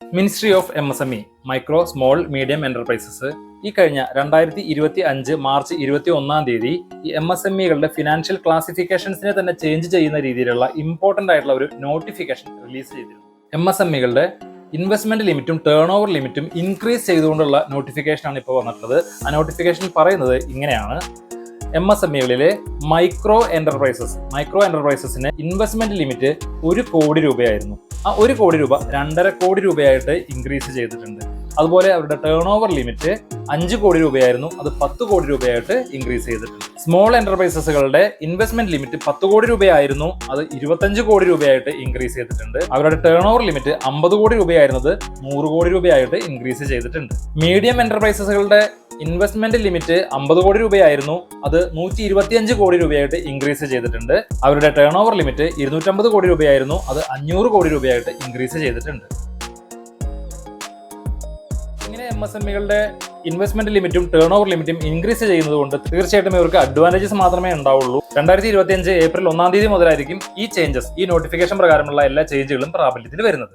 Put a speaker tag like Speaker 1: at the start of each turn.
Speaker 1: Ministry of MSME micro small medium enterprises ഈ കഴിഞ്ഞ 2025 March 21 ഈ MSMEകളുടെ ഫിനാൻഷ്യൽ ക്ലാസിഫിക്കേഷൻസിനെ തന്നെ ചേഞ്ച് ചെയ്യുന്ന രീതിയിലുള്ള ഇമ്പോർട്ടന്റ് ആയിട്ടുള്ള ഒരു നോട്ടിഫിക്കേഷൻ റിലീസ് ചെയ്തിരുന്നു. MSMEകളുടെ ഇൻവെസ്റ്റ്മെന്റ് ലിമിറ്റും ടേൺ ഓവർ ലിമിറ്റും ഇൻക്രീസ് ചെയ്തുകൊണ്ടുള്ള നോട്ടിഫിക്കേഷനാണ് ഇപ്പോൾ വന്നിട്ടുള്ളത്. ആ നോട്ടിഫിക്കേഷൻ പറയുന്നത് ഇങ്ങനെയാണ്: MSMEകളിലെ മൈക്രോ എന്റർപ്രൈസസിന് ഇൻവെസ്റ്റ്മെന്റ് ലിമിറ്റ് 1 കോടി രൂപയായിരുന്നു. ആ 1 കോടി രൂപ 2.5 കോടി രൂപയായിട്ട് ഇൻക്രീസ് ചെയ്തിട്ടുണ്ട്. അതുപോലെ അവരുടെ ടേൺ ഓവർ ലിമിറ്റ് 5 കോടി രൂപയായിരുന്നു, അത് 10 കോടി രൂപയായിട്ട് ഇൻക്രീസ് ചെയ്തിട്ടുണ്ട്. സ്മോൾ എന്റർപ്രൈസസുകളുടെ ഇൻവെസ്റ്റ്മെന്റ് ലിമിറ്റ് 10 കോടി രൂപയായിരുന്നു, അത് 25 കോടി രൂപയായിട്ട് ഇൻക്രീസ് ചെയ്തിട്ടുണ്ട്. അവരുടെ ടേൺ ഓവർ ലിമിറ്റ് 50 കോടി രൂപയായിരുന്നത് 100 കോടി രൂപയായിട്ട് ഇൻക്രീസ് ചെയ്തിട്ടുണ്ട്. മീഡിയം എന്റർപ്രൈസസുകളുടെ ഇൻവെസ്റ്റ്മെന്റ് ലിമിറ്റ് 50 കോടി രൂപയായിരുന്നു, അത് 125 കോടി രൂപയായിട്ട് ഇൻക്രീസ് ചെയ്തിട്ടുണ്ട്. അവരുടെ ടേൺ ഓവർ ലിമിറ്റ് 250 കോടി രൂപയായിരുന്നു, അത് 500 കോടി രൂപയായിട്ട് ഇൻക്രീസ് ചെയ്തിട്ടുണ്ട്. ഇങ്ങനെ MSMEകളുടെ ഇൻവെസ്റ്റ്മെന്റ് ലിമിറ്റും ടേൺ ഓവർ ലിമിറ്റും ഇൻക്രീസ് ചെയ്യുന്നത് കൊണ്ട് തീർച്ചയായിട്ടും ഇവർക്ക് അഡ്വാൻറ്റേജസ് മാത്രമേ ഉണ്ടാവുള്ളൂ. 2025 ഏപ്രിൽ 1 മുതലായിരിക്കും ഈ നോട്ടിഫിക്കേഷൻ പ്രകാരമുള്ള എല്ലാ ചേഞ്ചുകളും പ്രാബല്യത്തിൽ വരുന്നത്.